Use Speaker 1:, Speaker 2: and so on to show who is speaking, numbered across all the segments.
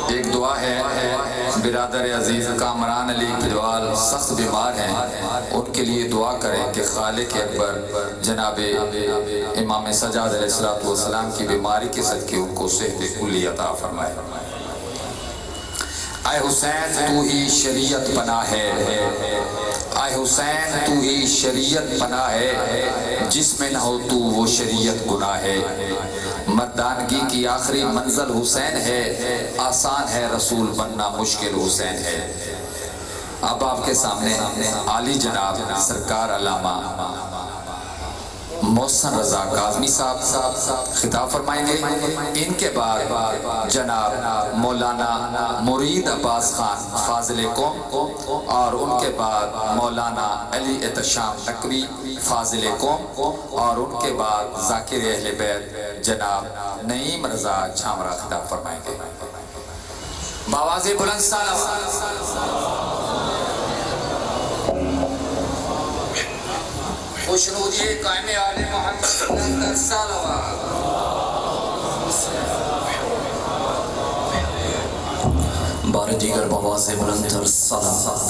Speaker 1: ایک دعا ہے، برادر عزیز کامران علی پھلوال سخت بیمار ہیں، ان کے لیے دعا کریں کہ خالق اکبر جناب امام سجاد علیہ السلام کی بیماری کے صدقے ان کو صحت کلی عطا فرمائے۔ اے حسین تو ہی شریعت پناہ ہے، اے حسین تو ہی شریعت پناہ ہے، جس میں نہ ہو تو وہ شریعت گناہ ہے۔ مردانگی کی آخری منزل حسین ہے، آسان ہے رسول بننا مشکل حسین ہے۔ اب آپ کے سامنے عالی جناب سرکار علامہ محسن رضا کاظمی صاحب خطاب فرمائیں گے۔ ان کے بعد جناب مولانا مرید عباس خان فاضل قوم، اور ان کے بعد مولانا علی احتشام نقوی فاضل قوم، اور ان کے بعد ذاکر اہل بیت جناب نعیم رضا چھامرا خطاب فرمائیں گے۔ بآواز بلند صلوات۔ خوشنودی قائم آل محمد بلند صلوات۔
Speaker 2: بار دیگر بآواز بلند صلوات۔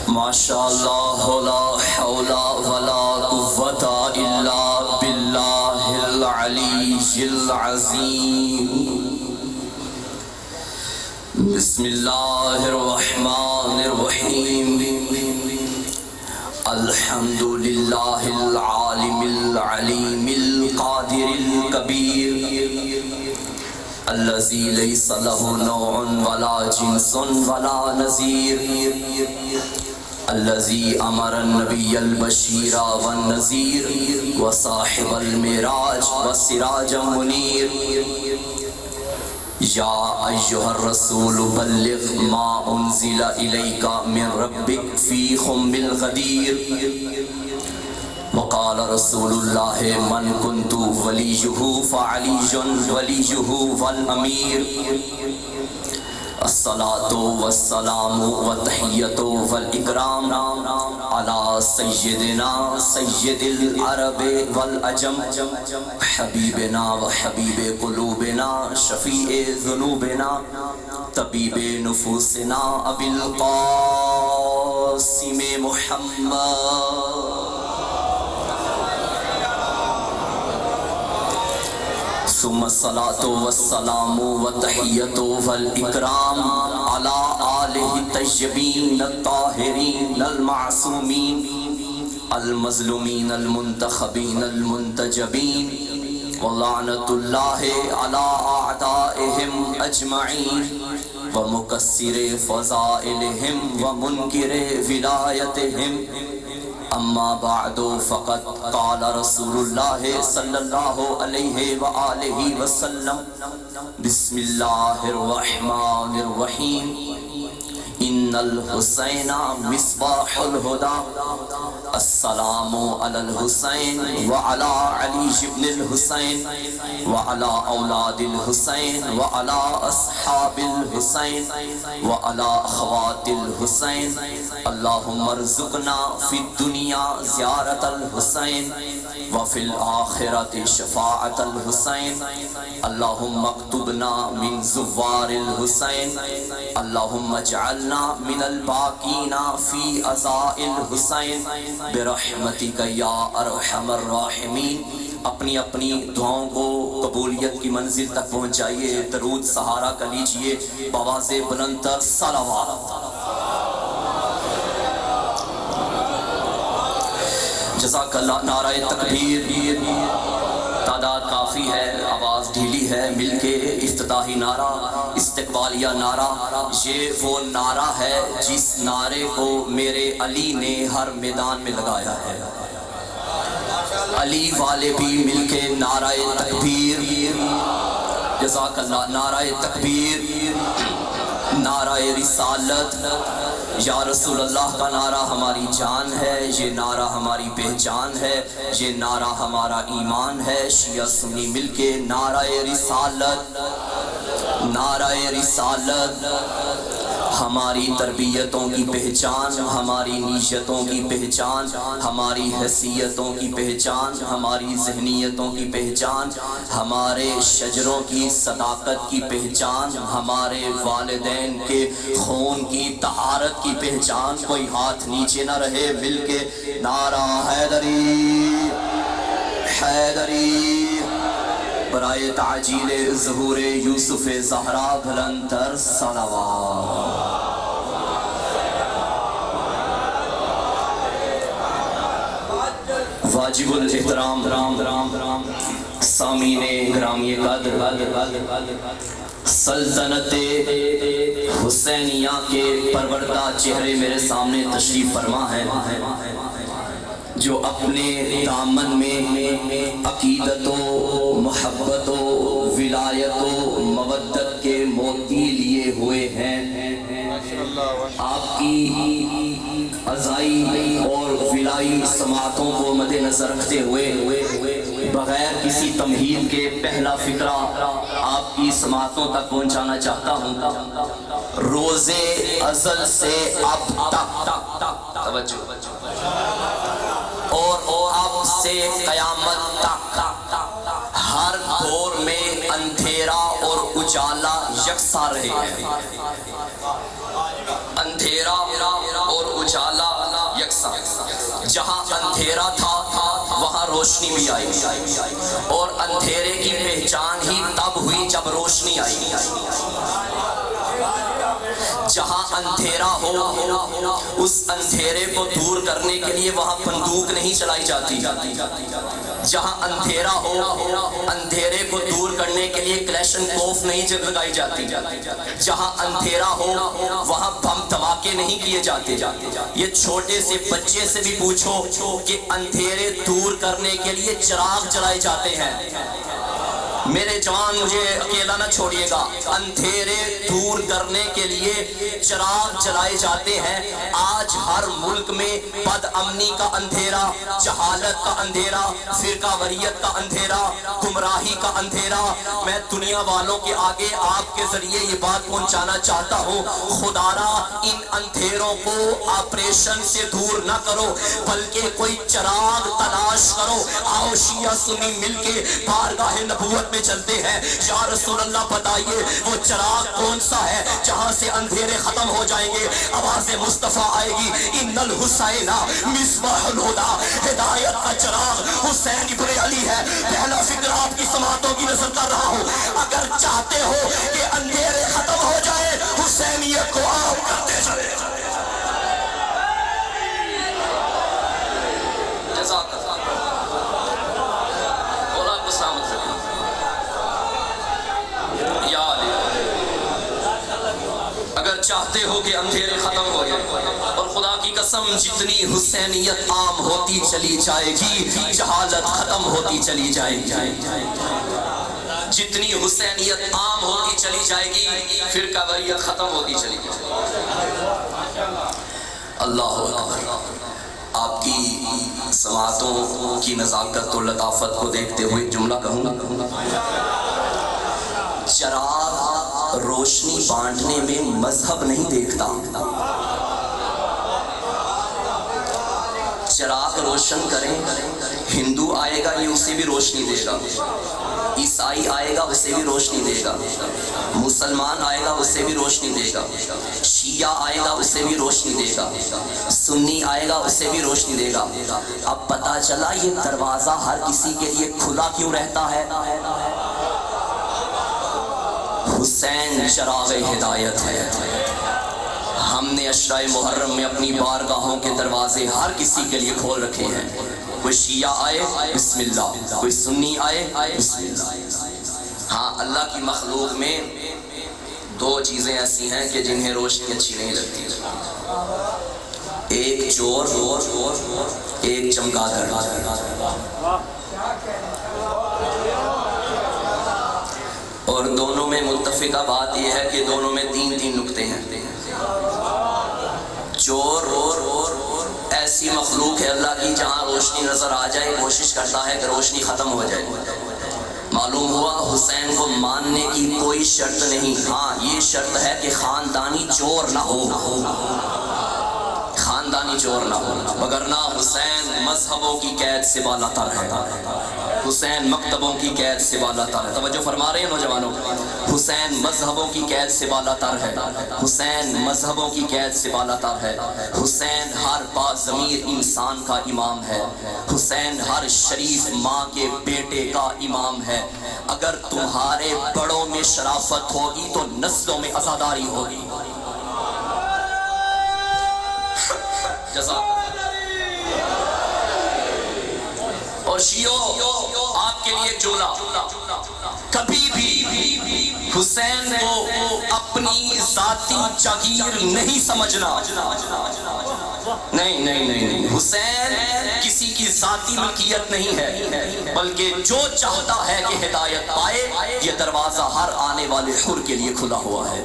Speaker 2: ماشاءاللہ لا حول ولا قوة الا باللہ العلی العظیم۔ بسم اللہ الرحمن الرحیم۔ الحمد للہ العالم العلیم القادر الکبیر، الذی لیس لہ نوع ولا جنس ولا نظیر، الذي امر النبي البشير والنذير وصاحب المعراج والسراج المنير، يا ايها الرسول بلغ ما انزل اليك من ربك في خم الغدير، وقال رسول الله من كنت وليه فعلي وليه والامير، الصلاة والسلام والتحية والإكرام على سيدنا سيد العرب والعجم، حبيبنا وحبيب قلوبنا شفيع ذنوبنا طبيب نفوسنا أبي القاسم محمد، ثم الصلاة والسلام والتحية والإكرام على آله الطيبين الطاهرين المعصومين المظلومين المنتخبين المنتجبين، ولعنة الله على أعدائهم أجمعين، ومكسر فضائلهم ومنكر ولايتهم، اما بعد فقد قال رسول اللہ صلی اللہ علیہ وآلہ وسلم، بسم اللہ الرحمن الرحیم، ان الحسین مصباح الہدی، السلام علی الحسین وعلی علی بن الحسین وعلی اولاد الحسین وعلی اصحاب الحسین وعلی اخوات الحسین، اللہم ارزقنا فی الدنیا زیارت الحسین وفی الآخرت شفاعت الحسین، اللہم اکتبنا من زوار الحسین، اللہم اجعلنا من الباقین فی عزاء الحسین برحمتک یا ارحم الراحمین۔ اپنی اپنی دعاؤں کو قبولیت کی منزل تک پہنچائیے، درود سہارا کا لیجئے، بآواز بلند تر صلوات۔ جزاک اللہ۔ نعرہ تکبیر، تعداد کافی ہے، آواز ڈھیلی ہے، مل کے افتتاحی نعرہ، استقبالیہ نعرہ، یہ وہ نعرہ ہے جس نعرے کو میرے علی نے ہر میدان میں لگایا ہے۔ علی والے بھی مل کے نعرہ تکبیر، جزاک اللہ۔ نعرہ تکبیر، نعرہ رسالت، یا رسول اللہ کا نعرہ ہماری جان ہے، یہ نعرہ ہماری پہچان ہے، یہ نعرہ ہمارا ایمان ہے۔ شیعہ سنی مل کے نعرہ رسالت، نعرہ رسالت، ہماری تربیتوں کی پہچان، ہماری نیتوں کی پہچان، ہماری حیثیتوں کی پہچان، ہماری ذہنیتوں کی پہچان، ہمارے شجروں کی صداقت کی پہچان، ہمارے والدین کے خون کی طہارت کی پہچان۔ کوئی ہاتھ نیچے نہ رہے، مل کے نعرہ حیدری حیدری برائے تعجیل ظہور یوسف زہرا بلندتر صلوات۔ واجب الاحترام سامعین گرامی قدر، سلطنت حسینیہ کے پروردہ چہرے میرے سامنے تشریف فرما ہے، جو اپنے دامن میں عقیدت و محبت و ولایت و مودت کے موتی لیے ہوئے ہیں۔ آپ کی عزائی اور ولائی سماعتوں کو مد نظر رکھتے ہوئے بغیر کسی تمہید کے پہلا فقرہ آپ کی سماعتوں تک پہنچانا چاہتا ہوں۔ روز ازل سے اب تک توجہ اور اب سے قیامت تک ہر دور میں اندھیرا اور اجالا یکساں رہے ہیں۔ اندھیرا اور اجالا یکساں، جہاں اندھیرا تھا وہاں روشنی بھی آئی، اور اندھیرے کی پہچان ہی تب ہوئی جب روشنی آئی۔ جہاں اندھیرا ہو اس اندھیرے کو دور کرنے کے لیے وہاں بندوق نہیں چلائی جاتی۔ جہاں اندھیرا ہو اندھیرے کو دور کرنے کے لیے کلیشن کوف نہیں لگائی جاتی۔ جہاں اندھیرا ہو وہاں بم دھماکے نہیں کیے جاتے۔ یہ چھوٹے سے بچے سے بھی پوچھو کہ اندھیرے دور کرنے کے لیے چراغ جلائے جاتے ہیں۔ میرے جوان مجھے اکیلا نہ چھوڑیے گا، اندھیرے دور کرنے کے لیے چراغ جلائے جاتے ہیں۔ آج ہر ملک میں بد امنی کا اندھیرا، جہالت کا اندھیرا، فرقہ واریت کا اندھیرا، گمراہی کا اندھیرا۔ میں دنیا والوں کے آگے آپ کے ذریعے یہ بات پہنچانا چاہتا ہوں، خدا را ان اندھیروں کو آپریشن سے دور نہ کرو بلکہ کوئی چراغ تلاش کرو۔ آؤ شیعہ سنی مل کے بارگاہ نبوت میں چلتے ہیں۔ یا رسول اللہ بتائیے وہ چراغ کون سا ہے جہاں سے اندھیرے ختم ہو جائیں گے؟ آواز مصطفیٰ آئے گی، ان الحسین مصباح الہدی، ہدایت کا چراغ حسین ابن علی ہے۔ پہلا فکر آپ کی سماعتوں کی نظر کر رہا ہوں، اگر چاہتے ہو کہ اندھیرے ختم ہو جائے حسینیت کو آپ کرتے چلے۔ جزاک اللہ اولاد کو سلامت رکھیں۔ اگر چاہتے ہو کہ اندھیرے ختم ہو جائے، اور خدا کی قسم جتنی حسینیت عام ہوتی چلی جائے گی جہالت ختم ہوتی چلی جائے گی۔ جتنی حسینیت عام ہوتی چلی جائے گی فرقہ واریت ختم ہوتی چلی جائے گی۔ اللہ اکبر۔ آپ کی سماعتوں کی نزاکت و لطافت کو دیکھتے ہوئے جملہ کہوں گا، چراغ روشنی بانٹنے میں مذہب نہیں دیکھتا۔ چراغ روشن کریں، ہندو آئے گا یہ اسے بھی روشنی دے گا، عیسائی آئے گا اسے بھی روشنی دے گا، مسلمان آئے گا اسے بھی روشنی دے گا، شیعہ آئے گا اسے بھی روشنی دے گا، سنی آئے گا اسے بھی روشنی دے گا۔ اب پتہ چلا یہ دروازہ ہر کسی کے لیے کھلا کیوں رہتا ہے؟ حسین چراغ ہدایت ہے۔ ہم نے عشرۂ محرم میں اپنی بارگاہوں کے دروازے ہر کسی کے لیے کھول رکھے ہیں۔ کوئی شیعہ آئے بسم اللہ، کوئی سنی آئے بسم اللہ۔ ہاں اللہ کی مخلوق میں دو چیزیں ایسی ہیں کہ جنہیں روشنی اچھی نہیں لگتی، ایک چور ایک چمگادڑ۔ اور دونوں میں متفقہ بات یہ ہے کہ دونوں میں تین نکتے ہیں۔ چور ایسی مخلوق ہے اللہ کی جہاں روشنی نظر آ جائے کوشش کرتا ہے کہ روشنی ختم ہو جائے، معلوم ہوا حسین کو ماننے کی کوئی شرط نہیں، ہاں یہ شرط ہے کہ خاندانی چور نہ ہو، خاندانی چور نہ ہو، وگرنہ حسین مذہبوں کی قید سے بالا تر ہے، حسین مکتبوں کی قید سے بالا تر ہے۔ توجہ فرما رہے ہیں نوجوانوں، حسین مذہبوں کی قید سے بالا تر ہے، حسین مذہبوں کی قید سے بالا تر ہے، حسین ہر باضمیر انسان کا امام ہے، حسین ہر شریف ماں کے بیٹے کا امام ہے۔ اگر تمہارے بڑوں میں شرافت ہوگی تو نسلوں میں عزاداری ہوگی۔ اور شیعو آپ کے لیے ایک جملہ، کبھی بھی حسین کو اپنی ذاتی جاگیر نہیں سمجھنا، نہیں، حسین کسی کی ذاتی ملکیت نہیں ہے، بلکہ جو چاہتا ہے کہ ہدایت پائے، یہ دروازہ ہر آنے والے حر کے لیے کھلا ہوا ہے۔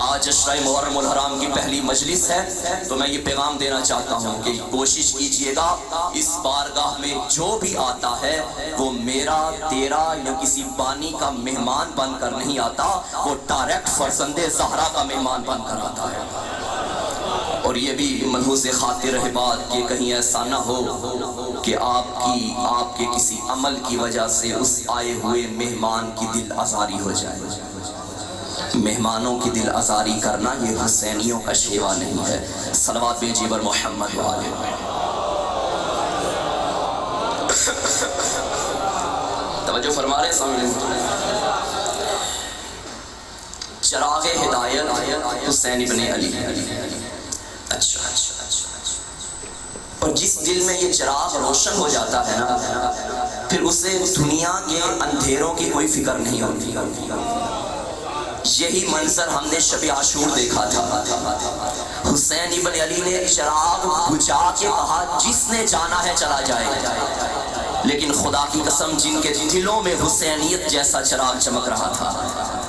Speaker 2: آج عشرہ محرم الحرام کی پہلی مجلس ہے، تو میں یہ پیغام دینا چاہتا ہوں کہ کوشش کیجئے گا اس بارگاہ میں جو بھی آتا ہے وہ میرا، تیرا یا کسی بانی کا مہمان بن کر نہیں آتا، وہ ڈائریکٹ فرزند زہرا کا مہمان بن کر آتا ہے۔ اور یہ بھی ملحوظ خاطر رہے بات کہ کہیں ایسا نہ ہو کہ آپ کے کسی عمل کی وجہ سے اس آئے ہوئے مہمان کی دل آزاری ہو جائے۔ مہمانوں کی دل آزاری کرنا یہ حسینیوں کا شیوا نہیں ہے۔ صلوات بھیجیے بر محمد والے۔ توجہ فرما رہے سامنے، چراغ ہدایت حسین ابن علی۔ اچھا، اور جس دل میں یہ چراغ روشن ہو جاتا ہے نا، پھر اسے دنیا کے اندھیروں کی کوئی فکر نہیں ہوتی۔ یہی منظر ہم نے شب عاشور دیکھا تھا، حسین ابن علی نے چراغ بجھا کے کہا جس نے جانا ہے چلا جائے، لیکن خدا کی قسم جن کے دلوں میں حسینیت جیسا چراغ چمک رہا تھا،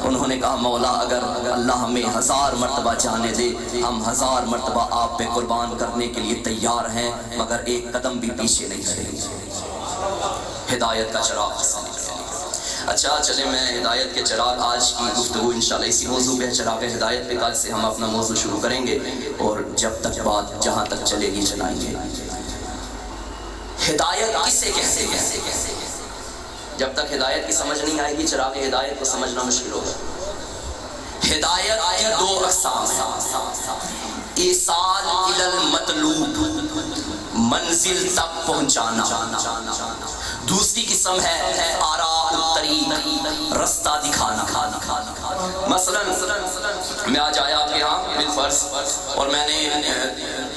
Speaker 2: انہوں نے کہا مولا اگر اللہ ہمیں 1000 مرتبہ جانے دے، ہم 1000 مرتبہ آپ پہ قربان کرنے کے لیے تیار ہیں، مگر ایک قدم بھی پیچھے نہیں کریں گے۔ ہدایت کا چراغ حسین ابن علی۔ اچھا چلیں میں ہدایت کے چراغ، آج کی گفتگو انشاءاللہ اسی موضوع پہ، چراغ ہدایت پہ، کل سے ہم اپنا موضوع شروع کریں گے اور جب تک بات جہاں تک چلے گی چلائیں گے۔ ہدایت کسے کہتے ہیں؟ جب تک ہدایت کی سمجھ نہیں آئے گی چراغ ہدایت کو سمجھنا مشکل ہوگا۔ ہدایت کی 2 اقسام ہیں، ایصال الی المطلوب، منزل تک پہنچانا، دوسری قسم ہے آراء الطریق، رستہ دکھانا۔ مثلا میں آج آیا آپ کے یہاں بالفرض، اور میں نے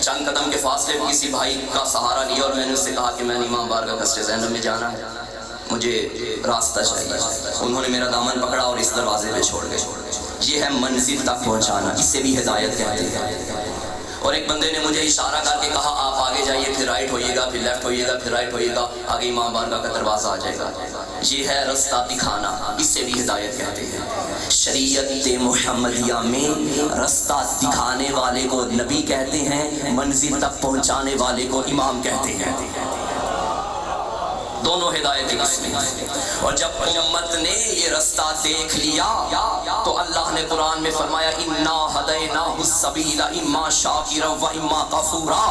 Speaker 2: چند قدم کے فاصلے پر کسی بھائی کا سہارا لیا اور میں نے اس سے کہا کہ میں امام بارگاہ قصر زینب میں جانا ہے، مجھے راستہ چاہیے۔ انہوں نے میرا دامن پکڑا اور اس دروازے پہ چھوڑ گئے۔ یہ ہے منزل تک پہنچانا، اسے بھی ہدایت کہتے ہیں۔ اور ایک بندے نے مجھے اشارہ کر کے کہا آپ آگے جائیے، پھر رائٹ ہوئیے گا، پھر لیفٹ ہوئیے گا، پھر رائٹ ہوئیے گا، آگے امام بارگاہ کا دروازہ آ جائے گا۔ یہ ہے رستہ دکھانا، اسے بھی ہدایت کہتے ہیں۔ شریعت محمدیہ میں رستہ دکھانے والے کو نبی کہتے ہیں، منزل تک پہنچانے والے کو امام کہتے ہیں۔ دونوں ہدایت کی قسمیں۔ اور جب امت نے یہ رستہ دیکھ لیا تو اللہ نے قرآن میں فرمایا انا ہدیناہ السبیل اما شاکرا و اما کفورا،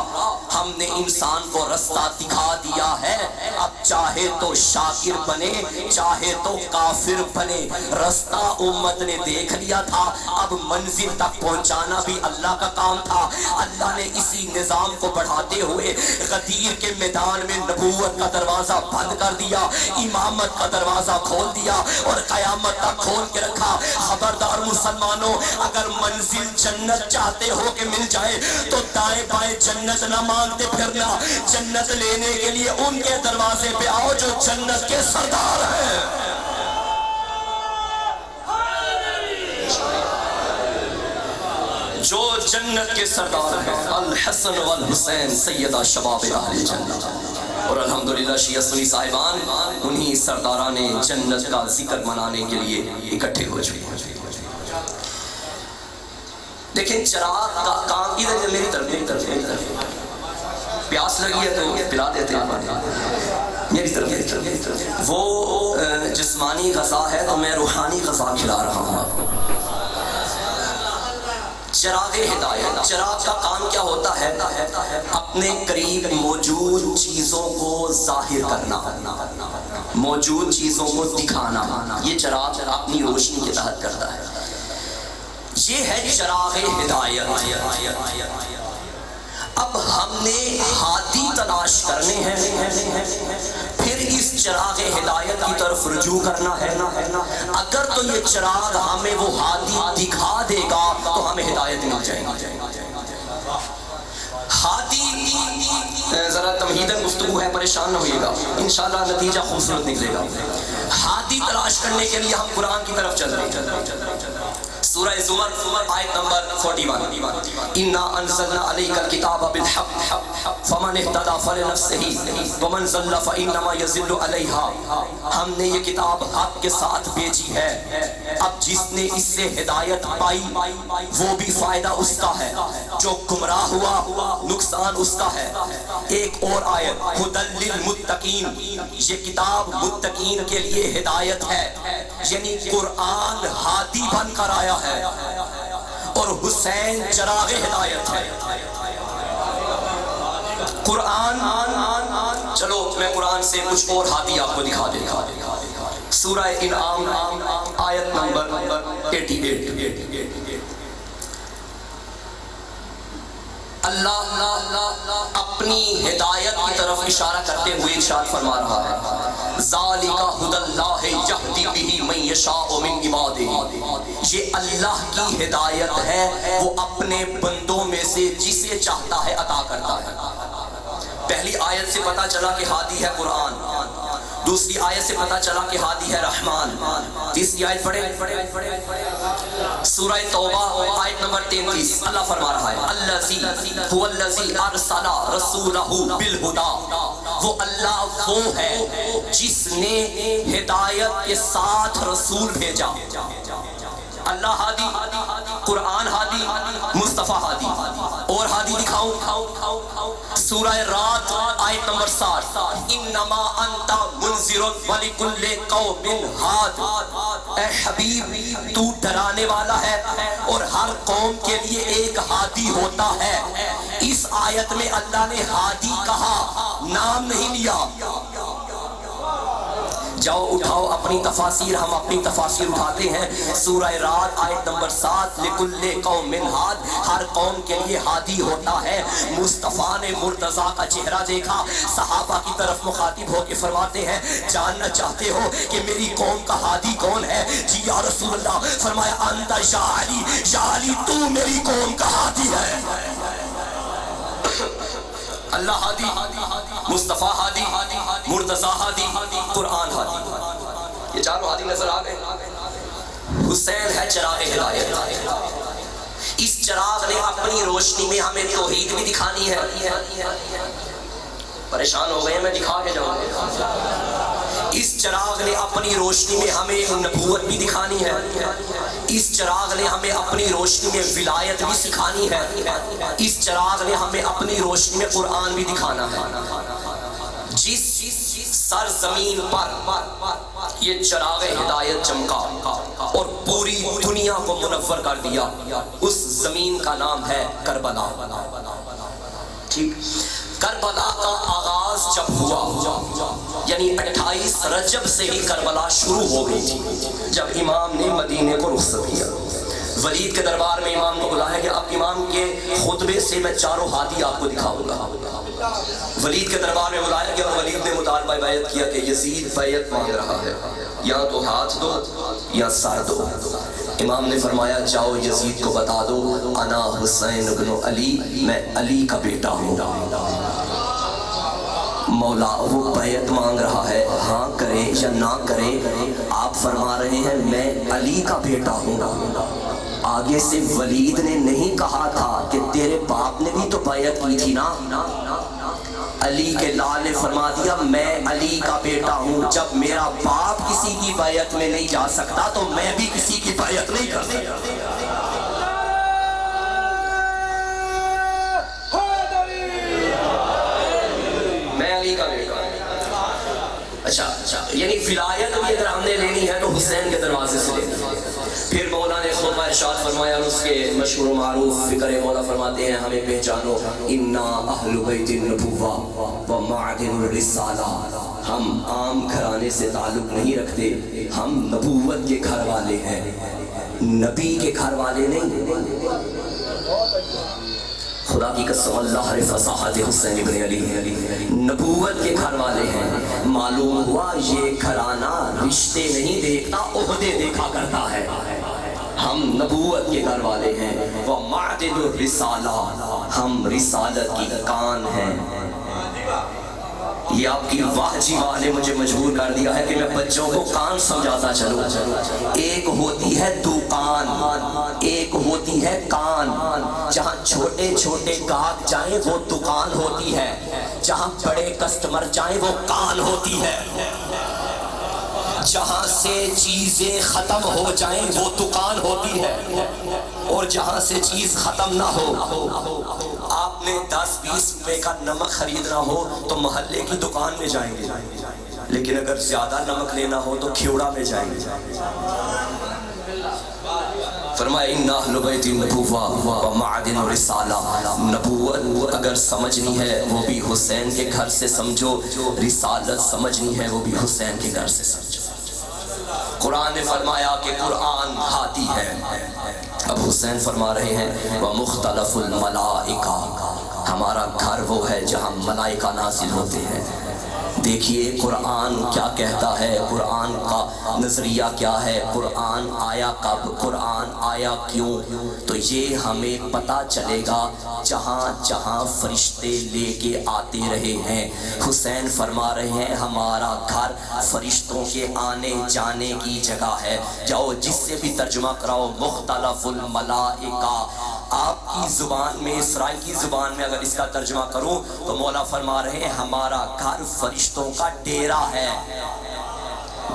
Speaker 2: ہم نے انسان کو رستہ دکھا دیا ہے، اب چاہے تو شاکر بنے چاہے تو کافر بنے۔ رستہ امت نے دیکھ لیا تھا، اب منزل تک پہنچانا بھی اللہ کا کام تھا۔ اللہ نے اسی نظام کو بڑھاتے ہوئے غدیر کے میدان میں نبوت کا دروازہ بند کر دیا، امامت کا دروازہ کھول دیا اور قیامت تک کھول کے رکھا۔ خبردار مسلمانوں، اگر منزل جنت چاہتے ہو کہ مل جائے تو دائیں بائیں جنت نہ مانگتے پھرنا، جنت لینے کے لیے ان کے دروازے پہ آؤ جو جنت کے سردار ہیں۔ جو جنت کے سردار ہیں، الحسن والحسین سیدہ شباب اہل جنت۔ اور الحمدللہ شیعہ سنی صاحبان انہی سرداران جنت کا ذکر منانے کے لیے اکٹھے ہو چکے ہیں۔ دیکھیں چراغ کا کام، ادھر میری طرف پیاس لگی ہے تو پلا دیتے ہیں، میری طرف وہ جسمانی غذا ہے تو میں روحانی غذا کھلا رہا ہوں آپ کو۔ چراغ ہدایت، چراغ کا کام کیا ہوتا ہے؟ اپنے قریب موجود چیزوں کو ظاہر کرنا، موجود چیزوں کو دکھانا، یہ چراغ اپنی روشنی کے تحت کرتا ہے۔ یہ ہے چراغ ہدایت۔ اب ہم نے ہادی تلاش کرنے ہیں، پھر اس چراغ ہدایت کی طرف رجوع کرنا ہے۔ اگر تو یہ چراغ ہمیں وہ ہادی دکھا دے گا تو ہمیں ہدایت مل جائے گی۔ ہادی ذرا تمہیدن گفتگو ہے، پریشان نہ ہوئیے گا، انشاءاللہ نتیجہ خوبصورت نکلے گا۔ ہادی تلاش کرنے کے لیے ہم قرآن کی طرف چل رہے ہیں۔ سورہ زمر آیت نمبر 41، اِنَّا أَنزَلْنَا عَلَيْكَ الْكِتَابَ بِالْحَقِّ فَمَنِ اهْتَدَىٰ فَلِنَفْسِهِ وَمَنْ ضَلَّ فَإِنَّمَا يَضِلُّ عَلَيْهَا۔ ہم نے یہ کتاب حق کے ساتھ بھیجی ہے، اب جس نے اس سے ہدایت پائی وہ بھی فائدہ اس کا ہے، جو گمراہ ہوا نقصان اس کا ہے۔ ایک اور آیت، هُدًى لِّلْمُتَّقِينَ، یہ کتاب متقین کے لیے ہدایت ہے، یعنی قرآن ہادی بن کر آیا ہے اور حسین چراغ ہدایت ہے۔ قرآن، چلو میں قرآن سے کچھ اور ہادی آپ کو دکھا دے گا۔ سورہ انعام آیت نمبر 88، اللہ اپنی ہدایت کی طرف اشارہ کرتے ہوئے ارشاد فرما رہا ہے، ذَلِكَ هُدَى اللَّهِ يَهْدِي بِهِ مَن يَشَاءُ مِنْ عِبَادِهِ۔ یہ اللہ کی ہدایت ہے، وہ اپنے بندوں میں سے جسے چاہتا ہے عطا کرتا ہے۔ پہلی آیت سے پتہ چلا کہ ہادی ہے قرآن، دوسری آیت سے پتہ چلا کہ ہادی ہے رحمان، تیسری آیت پڑھیں سورہ توبہ آیت نمبر 33، اللہ فرما رہا ہے، الذی هو الذی ارسل رسولہ بالہدی، وہ اللہ وہ ہے جس نے ہدایت کے ساتھ رسول بھیجا۔ اللہ ہادی، قرآن ہادی، مصطفیٰ ہادی۔ اور ہادی دکھاؤں، سورہ رات آیت نمبر 60، انما انت منذر ولکل قوم ہاد، اے حبیب تو ڈرانے والا ہے اور ہر قوم کے لیے ایک ہادی ہوتا ہے۔ اس آیت میں اللہ نے ہادی کہا، نام نہیں لیا۔ جاؤ اٹھاؤ اپنی تفاسیر، ہم اپنی تفاسیر اٹھاتے ہیں۔ سورہ رات آیت نمبر 7، لِكُلِّ قَوْمٍ ہاد، ہر قوم کے لیے ہادی ہوتا ہے۔ مصطفیٰ نے مرتضیٰ کا چہرہ دیکھا، صحابہ کی طرف مخاطب ہو کے فرماتے ہیں، جاننا چاہتے ہو کہ میری قوم کا ہادی کون ہے؟ جی یا رسول اللہ، فرمایا انت یا علی، یا علی تو میری قوم کا ہادی ہے۔ اللہ ہادی، مصطفیٰ ہادی، مرتضیٰ ہادی، قرآن ہادی، یہ چاروں ہادی نظر آ گئے۔ حسین ہے چراغ ہدایت۔ اس چراغ نے اپنی روشنی میں ہمیں توحید بھی دکھانی ہے۔ پریشان ہو گئے، میں دکھا کے جاؤں گا۔ اس چراغ نے اپنی روشنی میں ہمیں نبوت بھی دکھانی ہے، اس چراغ نے ہمیں اپنی روشنی میں ولایت بھی سکھانی ہے، اس چراغ نے ہمیں اپنی روشنی میں قرآن بھی دکھانا ہے۔ جس سرزمین پر یہ چراغ ہدایت چمکا اور پوری دنیا کو منور کر دیا، اس زمین کا نام ہے کربلا۔ ٹھیک، کربلا کا آغاز جب ہوا، یعنی 28 رجب سے ہی کربلا شروع ہو گئی تھی، جب امام نے مدینے کو رخصت کیا۔ ولید کے دربار میں امام کو بلایا گیا، اب امام کے خطبے سے میں چاروں ہادی آپ کو دکھاؤں گا۔ ولید کے دربار میں بلایا گیا اور ولید نے مطالبہ بیعت کیا کہ یزید بیعت مانگ رہا ہے، یا تو ہاتھ دو یا سر دو۔ امام نے فرمایا جاؤ یزید کو بتا دو، انا حسین بن علی، میں علی کا بیٹا ہوں۔ مولا وہ بیعت مانگ رہا ہے، ہاں کرے یا نہ کرے، آپ فرما رہے ہیں میں علی کا بیٹا ہوں۔ آگے سے ولید نے نہیں کہا تھا کہ تیرے باپ نے بھی تو بیعت کی تھی نا، علی کے لال نے فرما دیا میں علی کا بیٹا ہوں، جب میرا باپ کسی کی بیعت میں نہیں جا سکتا تو میں بھی کسی کی بیعت نہیں کر سکتا۔ میں علی کا بیٹا ہوں۔ اچھا یعنی ولایت بھی اگر ہم نے لینی ہے تو حسین کے دروازے سے لینی ہے۔ پھر مولا نے خطبہ ارشاد فرمایا اور اس کے مشہور و معروف فکر مولا فرماتے ہیں ہمیں پہچانو انا اہل بیت النبوہ و معدن الرسالہ، ہم عام گھرانے سے تعلق نہیں رکھتے، ہم نبوت کے گھر والے ہیں، نبی کے گھر والے نہیں۔ خدا کی قسم اللہ علیہ فصاحت حسین ابن علی نبوت کے گھر والے ہیں۔ معلوم ہوا یہ گھرانہ رشتے نہیں دیکھتا، عہدے دیکھا کرتا ہے۔ ہم نبوت کے گھر والے ہیں، وَمَعْدِدُ الرِّسَالَةِ، ہم رسالت کی کان ہیں۔ یہ آپ کی واہ جی واہ نے مجھے مجبور کر دیا ہے کہ میں بچوں کو کان سمجھاتا چلوں۔ ایک ہوتی ہے دکان، ایک ہوتی ہے کان۔ جہاں چھوٹے چھوٹے گاہک جائیں وہ دکان ہوتی ہے، جہاں بڑے کسٹمر جائیں وہ کان ہوتی ہے۔ جہاں سے چیزیں ختم ہو جائیں وہ دکان ہوتی ہے، اور جہاں سے چیز ختم نہ ہو، آپ نے 10-20 روپے کا نمک خریدنا ہو تو محلے کی دکان میں جائیں گے، لیکن اگر زیادہ نمک لینا ہو تو کھیوڑا میں جائیں گے۔ فرمایا اِنَّ أَهْلُ بَيْتِ النُّبُوَّةِ وَمَعْدِنُ الرِّسَالَةِ، نبوت اگر سمجھنی ہے وہ بھی حسین کے گھر سے سمجھو، رسالت سمجھنی ہے وہ بھی حسین کے گھر سے سمجھو۔ قرآن نے فرمایا کہ قرآن ہادی ہے، اب حسین فرما رہے ہیں وَمُخْتَلَفُ الْمَلَائِكَةِ، ہمارا گھر وہ ہے جہاں ملائکہ نازل ہوتے ہیں۔ دیکھیے قرآن کیا کہتا ہے، قرآن کا نظریہ کیا ہے، قرآن آیا کب، قرآن آیا کیوں، تو یہ ہمیں پتہ چلے گا جہاں جہاں فرشتے لے کے آتے رہے ہیں۔ حسین فرما رہے ہیں ہمارا گھر فرشتوں کے آنے جانے کی جگہ ہے۔ جاؤ جس سے بھی ترجمہ کراؤ مختلف الملائکہ، آپ کی زبان میں، اسرائیل کی زبان میں اگر اس کا ترجمہ کروں تو مولا فرما رہے ہیں ہمارا گھر فرشتوں کا ڈیرا ہے،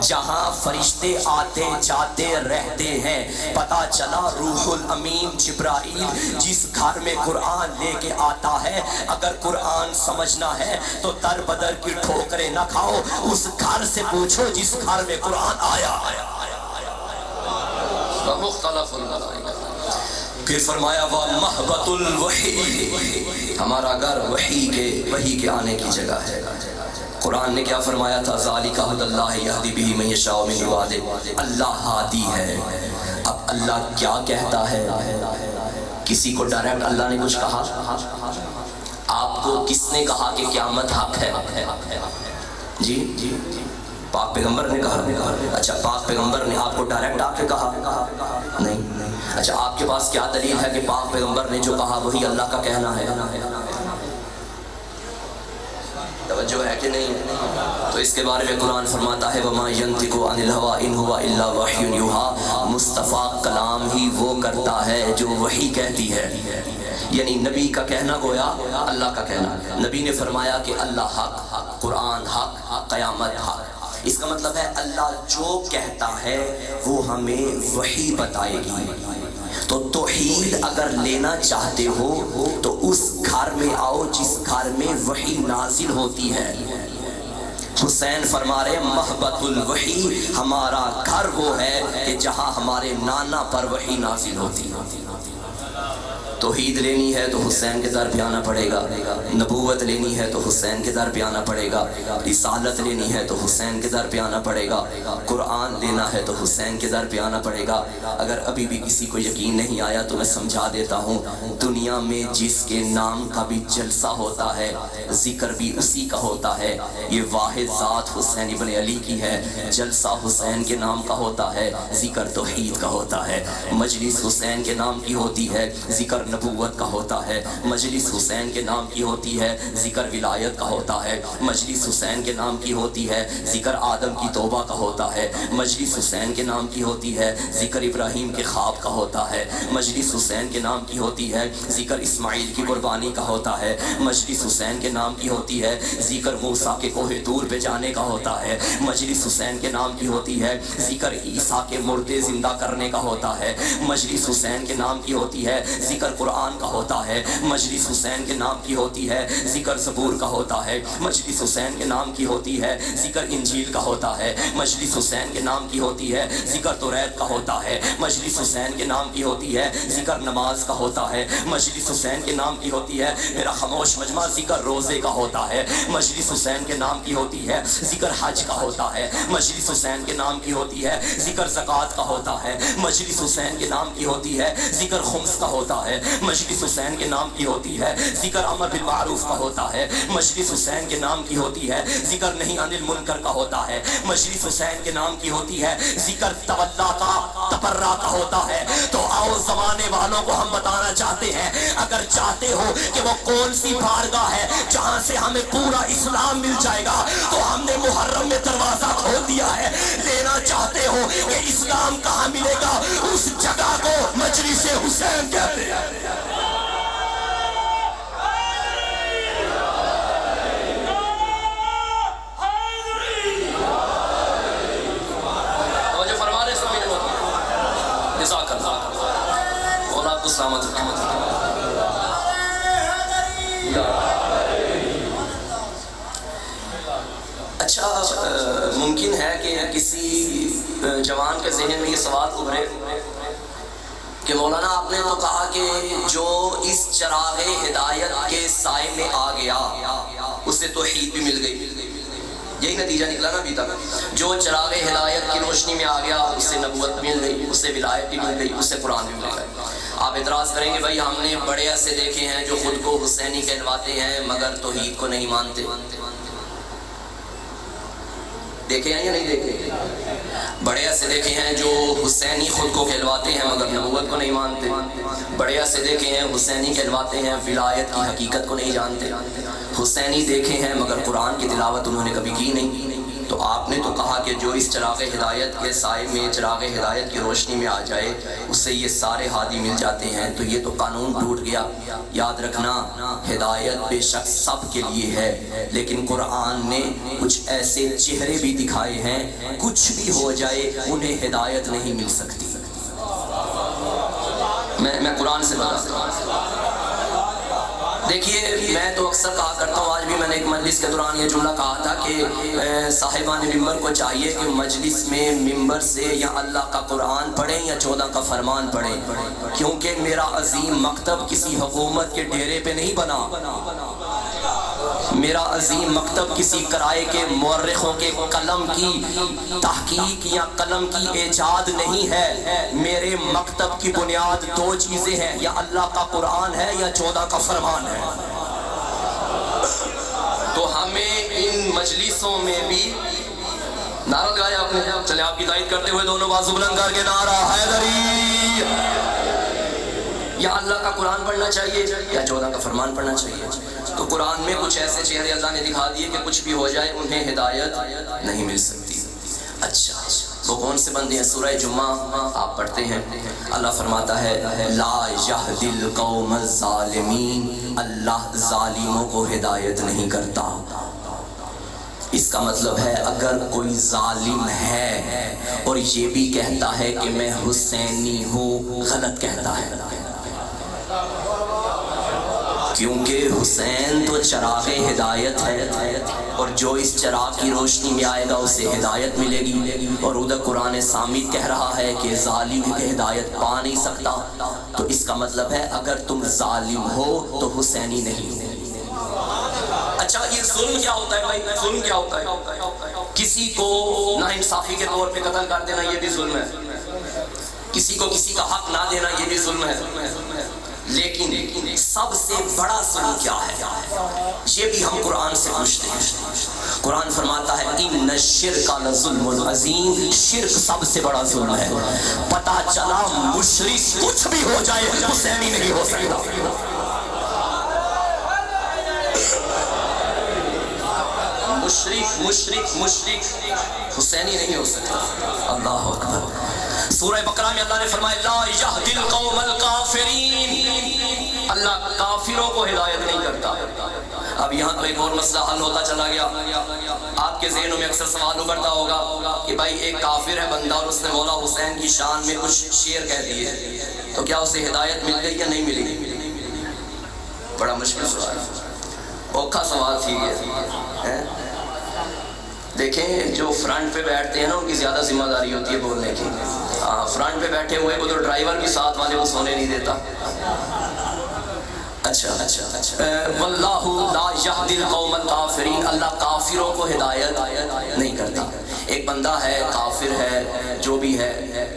Speaker 2: جہاں فرشتے آتے جاتے رہتے ہیں۔ پتہ چلا روح الامین جبرائیل جس گھر میں قرآن لے کے آتا ہے، اگر قرآن سمجھنا ہے تو در بدر کی ٹھوکریں نہ کھاؤ، اس گھر سے پوچھو جس گھر میں قرآن آیا۔ مختلف الملائکہ، پھر فرمایا وَمَحْبَةُ الْوَحِيِّ، ہمارا گھر وحی کے آنے کی جگہ ہے۔ قرآن نے کیا فرمایا تھا ذَلِكَ هُدَى اللَّهِ يَهْدِي بِهِ مَن يَشَاءُ مِنْ عِبَادِهِ، اللہ ہادی ہے۔ اب اللہ کیا کہتا ہے؟ کسی کو ڈائریکٹ اللہ نے کچھ کہا؟ آپ کو کس نے کہا کہ قیامت حق ہے؟ جی پاک پیغمبر نے کہا؟ اچھا پاک پیغمبر نے آپ کو ڈائریکٹ آ کے کہا؟ نہیں۔ اچھا آپ کے پاس کیا دلیل ہے کہ پاک پیغمبر نے جو کہا وہی اللہ کا کہنا ہے؟ توجہ ہے کہ نہیں؟ تو اس کے بارے میں قرآن فرماتا ہے وَمَا يَنْطِقُ عَنِ الْهَوَىٰ إِنْ هُوَ إِلَّا وَحْيٌ يُوحَىٰ، مصطفیٰ کلام ہی وہ کرتا ہے جو وحی کہتی ہے، یعنی نبی کا کہنا گویا اللہ کا کہنا۔ نبی نے فرمایا کہ اللہ حق، قرآن حق، قیامت حق۔ اس کا مطلب ہے اللہ جو کہتا ہے وہ ہمیں وحی بتائے گی۔ تو توحید اگر لینا چاہتے ہو تو اس گھر میں آؤ جس گھر میں وحی نازل ہوتی ہے۔ حسین فرما رہے محبت الوحی، ہمارا گھر وہ ہے کہ جہاں ہمارے نانا پر وحی نازل ہوتی ہے۔ توحید لینی ہے تو حسین کے در پہ آنا پڑے گا، نبوت لینی ہے تو حسین کے در پہ آنا پڑے گا، رسالت لینی ہے تو حسین کے در پہ آنا پڑے گا، قرآن لینا ہے تو حسین کے در پہ آنا پڑے گا۔ اگر ابھی بھی کسی کو یقین نہیں آیا تو میں سمجھا دیتا ہوں، دنیا میں جس کے نام کا بھی جلسہ ہوتا ہے ذکر بھی اسی کا ہوتا ہے، یہ واحد ذات حسین ابن علی کی ہے۔ جلسہ حسین کے نام کا ہوتا ہے، ذکر توحید کا ہوتا ہے۔ مجلس حسین کے نام کی ہوتی ہے، ذکر نبوت کا ہوتا ہے۔ مجلس حسین کے نام کی ہوتی ہے، ذکر ولایت کا ہوتا ہے۔ مجلس حسین کے نام کی ہوتی ہے، ذکر آدم کی توبہ کا ہوتا ہے۔ مجلس حسین کے نام کی ہوتی ہے، ذکر ابراہیم کے خواب کا ہوتا ہے۔ مجلس حسین کے نام کی ہوتی ہے، ذکر اسماعیل کی قربانی کا ہوتا ہے۔ مجلس حسین کے نام کی ہوتی ہے، ذکر موسیٰ کے کوہ طور پہ جانے کا ہوتا ہے۔ مجلس حسین کے نام کی ہوتی ہے، ذکر عیسیٰ کے مردے زندہ کرنے کا ہوتا ہے۔ مجلس حسین کے نام کی ہوتی ہے، ذکر قرآن کا ہوتا ہے، مجلس حسین کے نام کی ہوتی ہے، ذکر زبور کا ہوتا ہے، مجلس حسین کے نام کی ہوتی ہے، ذکر انجیل کا ہوتا ہے، مجلس حسین کے نام کی ہوتی ہے، ذکر توریت کا ہوتا ہے، مجلس حسین کے نام کی ہوتی ہے، ذکر نماز کا ہوتا ہے، مجلس حسین کے نام کی ہوتی ہے میرا خاموش مجمع ذکر روزے کا ہوتا ہے، مجلس حسین کے نام کی ہوتی ہے ذکر حج کا ہوتا ہے، مجلس حسین کے نام کی ہوتی ہے ذکر زکوٰۃ کا ہوتا ہے، مجلس حسین کے نام کی ہوتی ہے ذکر خمس کا ہوتا ہے، مجلس حسین کے نام کی ہوتی ہے ذکر امر بالمعروف کا ہوتا ہے، مجلس حسین کے نام کی ہوتی ہے ذکر نہیں عن المنکر کا ہوتا ہے، مجلس حسین کے نام کی ہوتی ہے ذکر تولا کا تبرہ کا ہوتا ہے۔ تو آؤ زمانے والوں کو ہم بتانا چاہتے ہیں، اگر چاہتے ہو کہ وہ کون سی بارگاہ ہے جہاں سے ہمیں پورا اسلام مل جائے گا، تو ہم نے محرم میں دروازہ کھول دیا ہے۔ لینا چاہتے ہو کہ اسلام کہاں ملے گا، اس جگہ کو مجلس حسین کہتے ہیں۔ اور آپ کو سلامت اچھا ممکن ہے کہ کسی جوان کے ذہن میں یہ سوال ابھرے کہ مولانا آپ نے تو کہا کہ جو اس چراغ ہدایت کے سائے میں آ گیا اسے توحید بھی مل گئی، یہی نتیجہ نکلا نا ابھی تک۔ جو چراغ ہدایت کی روشنی میں آ گیا اسے نبوت مل گئی، اسے ولایت بھی مل گئی، اسے قرآن بھی مل گئی۔ آپ اعتراض کریں گے بھائی ہم نے بڑے ایسے دیکھے ہیں جو خود کو حسینی کہلواتے ہیں مگر توحید کو نہیں مانتے، دیکھے ہیں یا نہیں دیکھے؟ بڑے ایسے دیکھے ہیں جو حسینی خود کو کہلواتے ہیں مگر نبوت کو نہیں مانتے، بڑے ایسے دیکھے ہیں حسینی کہلواتے ہیں ولایت کی حقیقت کو نہیں جانتے، حسینی دیکھے ہیں مگر قرآن کی تلاوت انہوں نے کبھی کی نہیں۔ تو آپ نے تو کہا کہ جو اس چراغ ہدایت کے سائے میں چراغ ہدایت کی روشنی میں آ جائے اسے یہ سارے ہادی مل جاتے ہیں، تو یہ تو قانون ٹوٹ گیا۔ یاد رکھنا ہدایت بے شک سب کے لیے ہے، لیکن قرآن نے کچھ ایسے چہرے بھی دکھائے ہیں کچھ بھی ہو جائے انہیں ہدایت نہیں مل سکتی۔ میں قرآن سے بتا دیکھیے، میں تو اکثر کہا کرتا ہوں، آج بھی میں نے ایک مجلس کے دوران یہ جملہ کہا تھا کہ صاحبان ممبر کو چاہیے کہ مجلس میں ممبر سے یا اللہ کا قرآن پڑھیں یا 14 کا فرمان پڑھیں، کیونکہ میرا عظیم مکتب کسی حکومت کے ڈیرے پہ نہیں بنا، میرا عظیم مکتب کسی کرائے کے مورخوں کے قلم کی تحقیق یا قلم کی ایجاد نہیں ہے۔ میرے مکتب کی بنیاد دو چیزیں ہیں، یا اللہ کا قرآن ہے یا 14 کا فرمان ہے۔ تو ہمیں ان مجلسوں میں بھی نعرہ لگایا آپ نے، چلے آپ کی تائید کرتے ہوئے دونوں بازو بلند کر کے نعرہ حیدری، یا اللہ کا قرآن پڑھنا چاہیے یا 14 کا فرمان پڑھنا چاہیے۔ تو قرآن میں کچھ ایسے چہرے اللہ نے دکھا دیے کہ کچھ بھی ہو جائے انہیں ہدایت نہیں مل سکتی۔ اچھا وہ کون سے بندے ہیں؟ سورہ جمعہ آپ پڑھتے ہیں، اللہ فرماتا ہے لا یہدی القوم الظالمین، اللہ ظالموں کو ہدایت نہیں کرتا۔ اس کا مطلب ہے اگر کوئی ظالم ہے اور یہ بھی کہتا ہے کہ میں حسینی ہوں، غلط کہتا ہے، کیونکہ حسین تو چراغ ہدایت ہے، اور جو اس چراغ کی روشنی میں آئے گا اسے ہدایت ملے گی، اور ادھر قرآن سامد کہہ رہا ہے کہ ظالم ہدایت پا نہیں سکتا۔ تو اس کا مطلب ہے اگر تم ظالم ہو تو حسینی نہیں ہو۔ اچھا یہ ظلم کیا ہوتا ہے بھائی؟ ظلم کیا ہوتا ہے؟ کسی کو ناانصافی کے طور پہ قتل کر دینا یہ بھی ظلم ہے، کسی کو کسی کا حق نہ دینا یہ بھی ظلم ہے، لیکن سب سے بڑا ظلم کیا ہے یہ بھی ہم قرآن سے پوچھتے ہیں۔ قرآن فرماتا ہے ان الشرک لظلم عظیم، شرک سب سے بڑا ظلم ہے۔ پتہ چلا مشرک کچھ بھی ہو جائے حسینی نہیں ہو سکتا۔ مشرک حسینی نہیں ہو سکتا۔ اللہ اکبر۔ سورہ بقرہ میں اللہ نے فرمایا لا یہدی القوم الکافرین، اللہ کافروں کو ہدایت نہیں کرتا۔ اب یہاں تو ایک اور مسئلہ حل ہوتا چلا گیا۔ آپ کے ذہنوں میں اکثر سوال ابھرتا ہوگا کہ بھائی ایک کافر ہے بندہ اور اس نے مولا حسین کی شان میں کچھ شعر کہہ دیے، تو کیا اسے ہدایت مل گئی یا نہیں ملی؟ بڑا مشکل سوال، اوکھا سوال تھی یہ۔ دیکھیں جو فرنٹ پہ بیٹھتے ہیں نا ان کی زیادہ ذمہ داری ہوتی ہے بولنے کی۔ فرنٹ پہ بیٹھے ہوئے کو تو ڈرائیور بھی ساتھ والے کو سونے نہیں دیتا۔ اچھا واللہ لا یہدی القوم الکافرین، اللہ کافروں کو ہدایت نہیں کرتا۔ ایک بندہ ہے کافر ہے، جو بھی ہے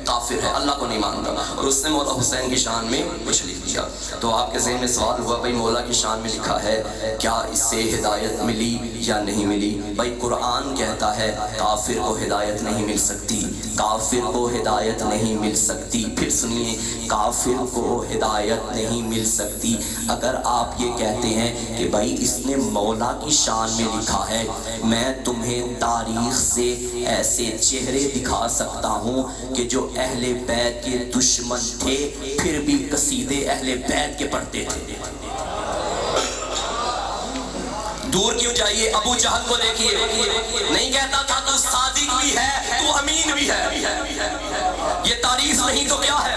Speaker 2: کافر ہے، اللہ کو نہیں مانتا، اور اس نے مولا حسین کی شان میں کچھ لکھ دیا، تو آپ کے ذہن میں سوال ہوا بھائی مولا کی شان میں لکھا ہے، کیا اس سے ہدایت ملی یا نہیں ملی؟ بھائی قرآن کہتا ہے کافر کو ہدایت نہیں مل سکتی، کافر کو ہدایت نہیں مل سکتی۔ پھر سنیے، کافر کو ہدایت نہیں مل سکتی۔ اگر آپ یہ کہتے ہیں کہ بھائی اس نے مولا کی شان میں لکھا ہے، میں تمہیں تاریخ سے ایسے چہرے دکھا سکتا ہوں کہ جو اہل بیت کے دشمن تھے پھر بھی قصیدے اہل بیت کے پڑھتے تھے۔ دور کیوں جائیے، ابو جہل کو دیکھیے، نہیں کہتا تھا تو صادق بھی ہے تو امین بھی ہے، یہ تعریف نہیں تو کیا ہے؟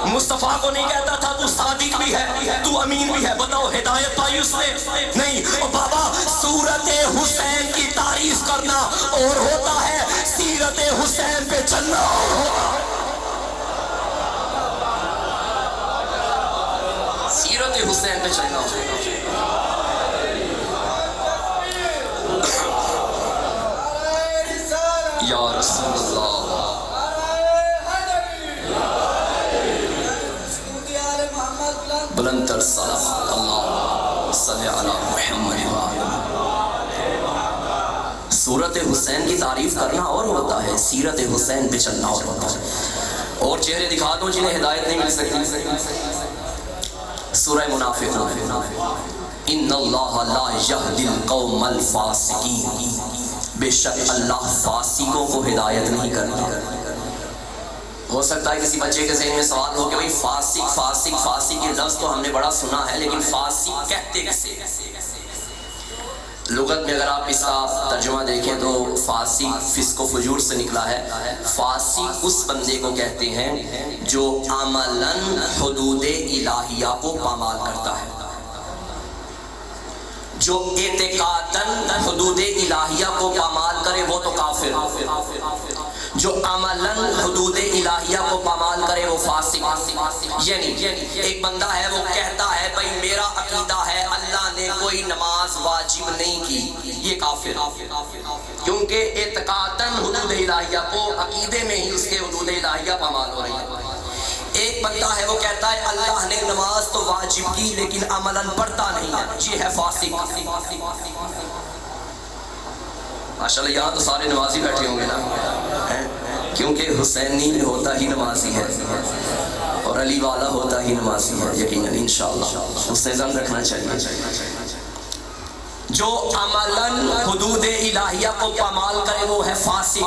Speaker 2: مصطفیٰ کو نہیں کہتا تھا تو صادق بھی ہے تو امین بھی ہے، بتاؤ ہدایت پائی اس نے؟ نہیں۔ اور بابا سورت حسین کی تعریف کرنا اور ہوتا ہے، سیرت حسین پہ چلنا اور ہوتا ہے۔ سیرت حسین پہ چلنا ہوتا ہے۔ یا رسول اللہ، بلند تر صلوات، اللہ صلی علی محمد سورت حسین کی تعریف کرنا اور ہوتا ہے، سیرت حسین پہ چلنا اور ہوتا ہے۔ اور چہرے دکھا دو جنہیں ہدایت نہیں مل سکتی۔ سورہ منافقون، ان اللہ لا یہدی القوم الفاسقین، بے شک اللہ فاسقوں کو ہدایت نہیں کرتا۔ ہو سکتا ہے کسی بچے کے ذہن میں سوال ہو کہ بھئی فاسق فاسق فاسق یہ لفظ تو ہم نے بڑا سنا ہے، لیکن فاسق کہتے کسے؟ لغت میں اگر آپ اس کا ترجمہ دیکھیں تو فاسق فسق و فجور سے نکلا ہے۔ فاسق اس بندے کو کہتے ہیں جو عملاً حدود الہیہ کو پامال کرتا ہے، جو اعتقاداً حدود الہیہ کو پامال کرے وہ تو کافر، جو عملاً حدود الہیہ کو پامال کرے وہ فاسق۔ یعنی ایک بندہ ہے وہ کہتا ہے بھئی میرا عقیدہ ہے اللہ نے کوئی نماز واجب نہیں کی، یہ کافر، کیونکہ اعتقاداً حدود الہیہ کو عقیدے میں ہی اس کے حدود الہیہ پامال ہو رہی ہے۔ ایک بندہ ہے وہ کہتا ہے اللہ نے نماز تو واجب کی لیکن عملاً پڑھتا نہیں ہے، یہ ہے فاسق۔ ماشاءاللہ یہاں تو سارے نمازی بیٹھے ہوں گے نا، کیونکہ حسینی ہوتا ہی نمازی ہے اور علی والا ہوتا ہی نمازی ہے، یقیناً انشاءاللہ اس سے ذہن رکھنا چاہیے۔ جو عملاً حدود الہیہ کو پامال کرے وہ ہے فاسق۔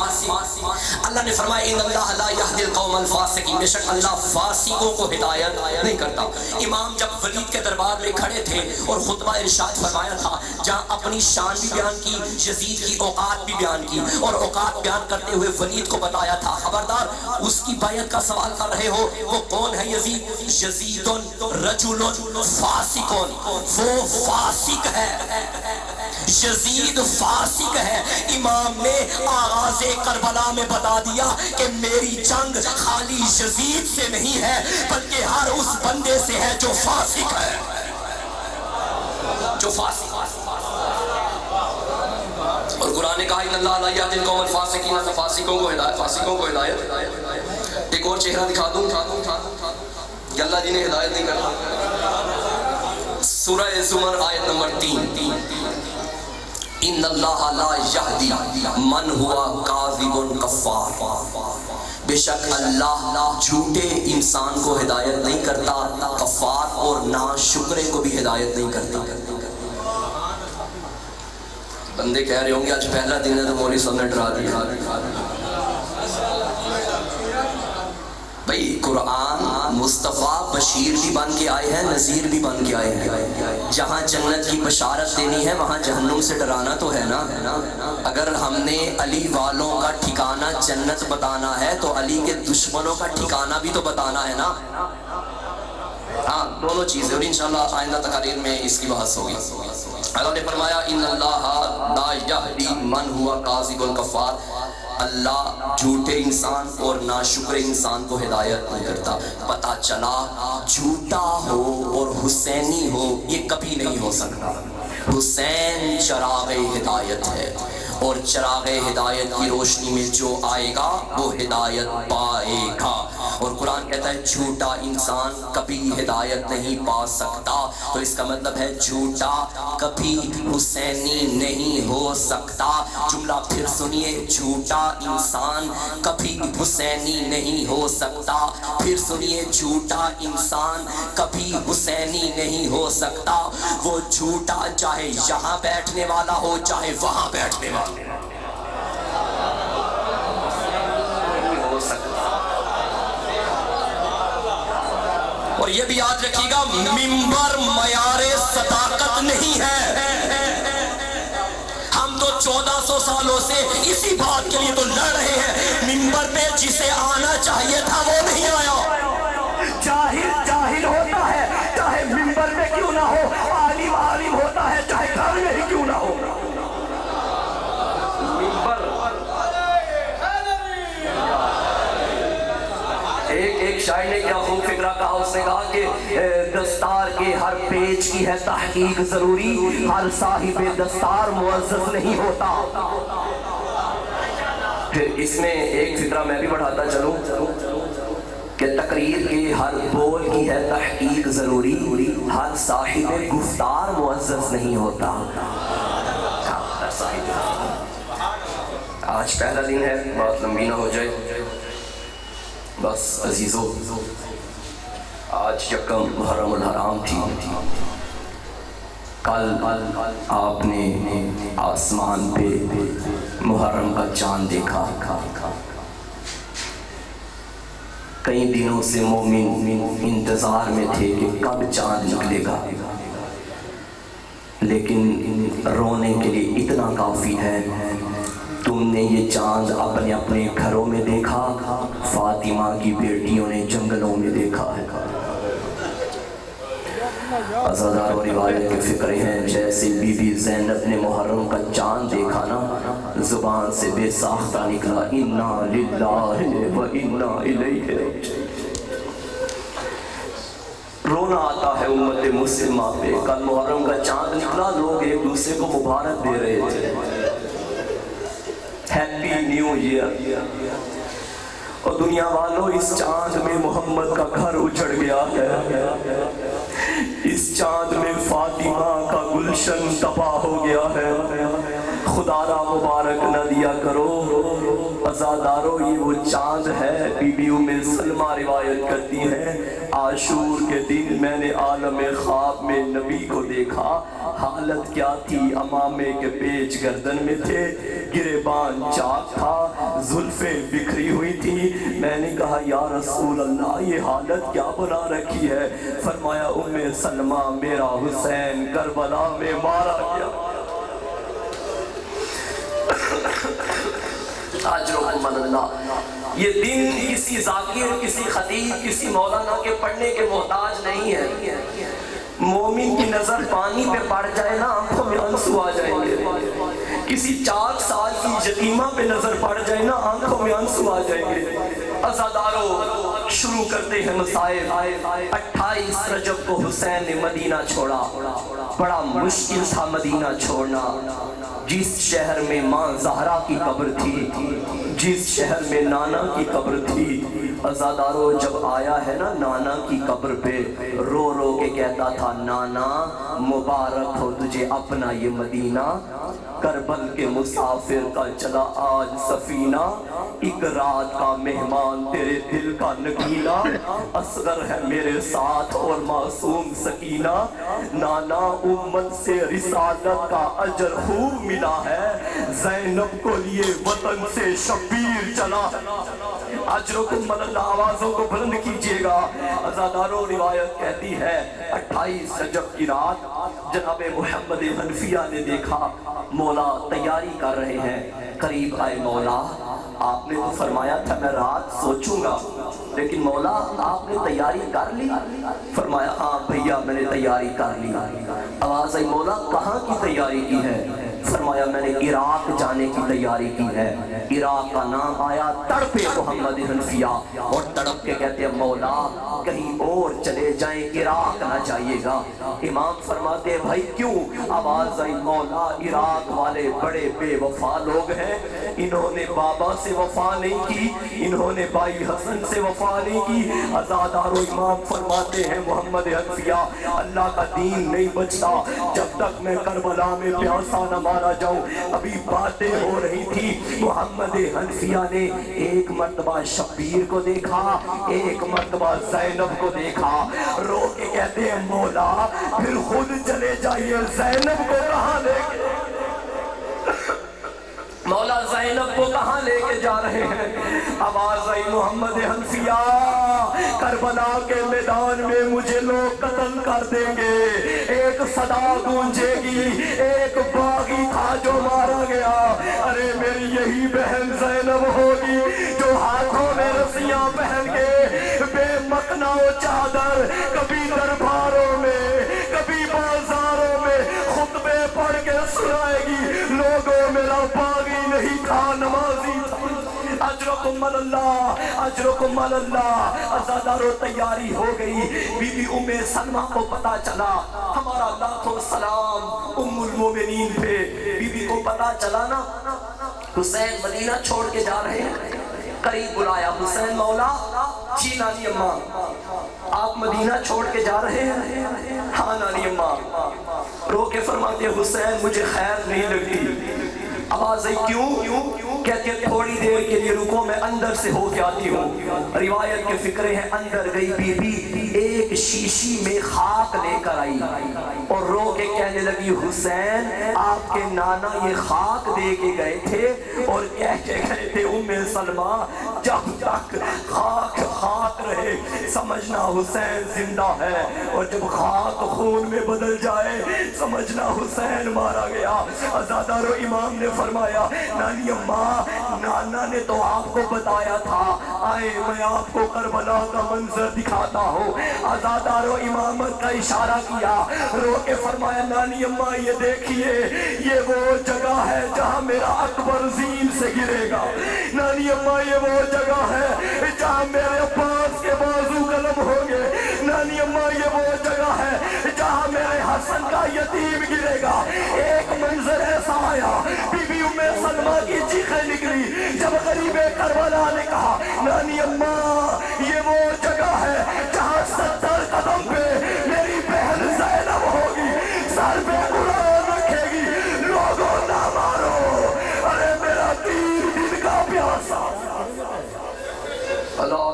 Speaker 2: اللہ نے فرمایا ان اللہ لا یہدی القوم الفاسقین، بے شک اللہ فاسقوں کو ہدایت نہیں کرتا۔ امام جب ولید کے دربار میں کھڑے تھے اور خطبہ ارشاد فرمایا تھا، جہاں اپنی شان بھی بیان کی، یزید کی اوقات بھی بیان کی، اور اوقات بیان کرتے ہوئے ولید کو بتایا تھا خبردار اس کی بیعت کا سوال کر رہے ہو، وہ کون ہے یزید؟ یزید رجل فاسق، وہ فاسق ہے، یزید فاسق ہے۔ امام نے آغاز کربلا میں بتا دیا کہ میری جنگ خالی یزید سے نہیں ہے بلکہ ہر اس بندے سے ہے جو فاسق ہے، جو فاسق۔ اور قرآن نے کہا ان اللہ لا یہدی القوم الفاسقین، فاسقوں کو ہدایت، فاسقوں کو ہدایت۔ ایک اور چہرہ دکھا دوں کہ اللہ جنہیں ہدایت نہیں کرتا۔ سورہ زمر آیت نمبر 3، ان اللہ لا یہدی من ہوا کاذب کفار، بے شک اللہ جھوٹے انسان کو ہدایت نہیں کرتا، کفار اور ناشکرے کو بھی ہدایت نہیں کرتا۔ بندے کہہ رہے ہوں گے آج پہلا دن ہے تو مولوی صاحب نے ڈرا دیا۔ بھئی قرآن مصطفیٰ بشیر بھی بن کے آئے ہیں، نذیر بھی بن کے آئے ہیں. جہاں جنت کی بشارت دینی ہے وہاں جہنم سے ڈرانا تو ہے نا. اگر ہم نے علی والوں کا ٹھکانہ جنت بتانا ہے تو علی کے دشمنوں کا ٹھکانہ بھی تو بتانا ہے نا. ہاں دونوں چیزیں، اور انشاءاللہ آئندہ تقاریر میں اس کی بحث ہوگی. اللہ نے فرمایا ان اللہ لا یہدی من ہوا کاذب الکفار، اللہ جھوٹے انسان اور ناشکر انسان کو ہدایت نہیں کرتا. پتہ چلا جھوٹا ہو اور حسینی ہو یہ کبھی نہیں ہو سکتا. حسین چراغ ہدایت ہے، اور چراغ ہدایت کی روشنی میں جو آئے گا وہ ہدایت پائے گا. اور قرآن کہتا ہے جھوٹا انسان کبھی ہدایت نہیں پا سکتا. تو اس کا مطلب ہے جھوٹا کبھی حسینی نہیں ہو سکتا. جملہ پھر سنیے، جھوٹا انسان کبھی حسینی نہیں ہو سکتا. پھر سنیے، جھوٹا انسان کبھی حسینی نہیں ہو سکتا. وہ جھوٹا چاہے یہاں بیٹھنے والا ہو چاہے وہاں بیٹھنے والا ہو سکتا. اور یہ بھی یاد رکھیے گا منبر معیار صداقت نہیں ہے. ہم تو 1400 سالوں سے اسی بات کے لیے تو لڑ رہے ہیں. منبر پہ جسے آنا چاہیے تھا وہ نہیں آیا.
Speaker 3: جاہل ہوتا ہے چاہے منبر پہ کیوں نہ ہو، عالم عالم ہوتا ہے چاہے گھر میں ہی کیوں نہ ہو. ایک شاعر نے کیا خوب فکرہ کہا، اس نے کہا کہ دستار کے ہر پیج کی ہے تحقیق ضروری، ہر صاحب دستار معزز نہیں ہوتا. پھر اس میں ایک فکرہ میں بھی بڑھاتا چلوں کہ تقریر کے ہر بول کی ہے تحقیق ضروری، ہر صاحب گفتار معزز نہیں ہوتا. آج پہلا دن ہے، بات لمبی نہ ہو جائے. بس عزیزو، آج یکم محرم الحرام تھی. کل آپ نے آسمان پہ محرم کا چاند دیکھا. کئی دنوں سے مومن انتظار میں تھے کہ کب چاند نکلے گا، لیکن رونے کے لیے اتنا کافی ہے. تم نے یہ چاند اپنے اپنے گھروں میں دیکھا، فاطمہ کی بیٹیوں نے جنگلوں میں دیکھا ہے. عزادار و روایت کے فکرے ہیں جیسے بی بی زینب نے محرم کا چاند دیکھا نا، زبان سے بے ساختہ نکلا انا للہ و انا الیہ راجعون. رونا آتا ہے امت مسلمہ پہ. کل محرم کا چاند نکلا، لوگ ایک دوسرے کو مبارک دے رہے تھے، ہیپی نیو ایئر. اور دنیا والوں، اس چاند میں محمد کا گھر اجڑ گیا ہے. اس چاند میں فاطمہ کا گلشن تباہ ہو گیا ہے. خدا را مبارک نہ دیا کرو. عزادارو، یہ وہ چاند ہے. بی بی ام سلمہ روایت کرتی ہیں عاشور کے دن میں نے عالم خواب میں نبی کو دیکھا. حالت کیا تھی؟ امامے کے پیچ گردن میں تھے، گریبان چاک تھا، زلفیں بکھری ہوئی تھی. میں نے کہا یا رسول اللہ، یہ حالت کیا بنا رکھی ہے؟ فرمایا ام سلمہ، میرا حسین کربلا میں مارا گیا. اجرکم اللہ. یہ دن کسی ذاکر، کسی خطیب، کسی مولانا کے پڑھنے کے محتاج نہیں ہے. مومن کی نظر پانی پہ پڑ جائے نا، آنکھوں میں آنسو آ جائیں گے. کسی 4 سال کی یتیمہ پہ نظر پڑ جائے نا، آنکھوں میں آنسو آ جائیں گے. عزادارو، شروع کرتے ہیں مسائل. 28 رجب کو حسین نے مدینہ چھوڑا. بڑا مشکل تھا مدینہ چھوڑنا. جس شہر میں ماں زہرا کی قبر تھی، جس شہر میں نانا کی قبر تھی، عزادارو جب آیا ہے نا نانا کی قبر پہ، رو رو کے کہتا تھا نانا مبارک ہو تجھے اپنا یہ مدینہ. کربل کے مسافر کا چلا آج سفینہ، ایک رات کا مہمان تیرے دل کا نگینا، اصغر ہے میرے ساتھ اور معصوم سکینہ، نانا امت سے رسالت کا اجر خوب ملا ہے، زینب کو لیے وطن سے شبیر چلا۔ اجرکم من اللہ، آوازوں کو بلند کیجئے گا۔ عزاداروں روایت کہتی ہے 28 رجب کی رات جناب محمد حنفیہ نے دیکھا مولا تیاری کر رہے ہیں، قریب آئے مولا، آپ نے تو فرمایا تھا میں رات سوچوں گا، لیکن مولا آپ نے تیاری کر لی؟ فرمایا ہاں بھیا میں نے تیاری کر لی۔ آواز آئی مولا کہاں کی تیاری کی ہے؟ فرمایا میں نے عراق جانے کی تیاری کی ہے۔ عراق کا نام آیا، تڑپے محمد حنفیہ اور تڑپ کے کہتے ہیں مولا کہیں اور چلے جائیں، عراق نہ جائیے گا۔ امام فرماتے ہیں بھائی کیوں؟ آواز آئی مولا عراق والے بڑے بے وفا لوگ ہیں، انہوں نے بابا سے وفا نہیں کی، انہوں نے بھائی حسن سے وفا نہیں کی۔ عزادار و امام فرماتے ہیں محمد حنفیہ اللہ کا دین نہیں بچتا جب تک میں کربلا میں پیاسا نہ مارا جاؤں۔ ابھی باتیں ہو رہی تھی، محمد حنفیہ نے ایک مرتبہ شبیر کو دیکھا، ایک مرتبہ زینب کو دیکھا، رو کے کہتے ہیں مولا پھر خود چلے جائیے، زینب کو کہاں لے کے مولا زینب کو کہاں لے کے جا رہے ہیں؟ آواز آئی محمد حنفیہ کربلا کے میدان میں مجھے لوگ قتل کر دیں گے، ایک صدا گونجے گی، ایک باغی تھا جو مارا گیا، ارے میری یہی بہن زینب ہوگی جو ہاتھوں میں رسیاں پہن کے بے مکنا و چادر کبھی درباروں میں کبھی بازاروں میں خطبے پڑھ کے سنائے گی، لوگوں میرا باغی نہیں تھا نمازی تھا۔ اجرکم من اللہ، اجرکم من اللہ۔ عزادارو تیاری ہو گئی، بی بی ام سلمہ کو پتا چلا، ہمارا لاکھوں سلام ام المومنین پہ، بی بی کو پتا چلا نا حسین مدینہ چھوڑ کے جا رہے ہیں، قریب بلایا حسین مولا، جی نانی اماں آپ مدینہ چھوڑ کے جا رہے ہیں؟ ہاں نانی اماں۔ رو کے فرماتے ہیں حسین مجھے خیر نہیں لگتی۔ آواز آئی کیوں؟ کہتے ہیں تھوڑی دیر کے لیے رکو میں اندر سے ہو کے آتی ہوں۔ روایت کے فکرے ہیں اندر گئی بی بی ایک شیشی میں خاک لے کر آئی اور رو کے کہنے لگی حسین آپ کے نانا یہ خاک دے کے گئے تھے اور کہہ کے گئے تھے ام سلمہ جب تک خاک رہے سمجھنا حسین زندہ ہے، اور جب خاک خون میں بدل جائے سمجھنا حسین مارا گیا۔ عزادار و امام نے فرمایا نانی اماں نانا نے تو آپ کو بتایا تھا، آئے میں آپ کو کربلا کا منظر دکھاتا ہوں۔ عزادار و امامت کا اشارہ کیا، رو کے فرمایا نانی اماں یہ دیکھیے یہ وہ جگہ ہے جہاں میرا اکبر زین سے گرے گا، نانی اماں یہ وہ جگہ ہے جہاں میرے عباس کے بازو قلم ہوں گے، نانی اماں یہ وہ جگہ ہے جہاں میرے حسن کا یتیم گرے گا۔ ایک منظر ایسا آیا بی بی ام سلمہ کی چیخیں نکلی جب غریب کربلا نے کہا نانی اماں یہ وہ جگہ ہے جہاں 70 قدم پہ میری بہن زینب ہوگی، سر پہ قرآن رکھے گی، لوگوں نہ مارو، ارے میرا تیر دن کا پیاسا۔ اللہ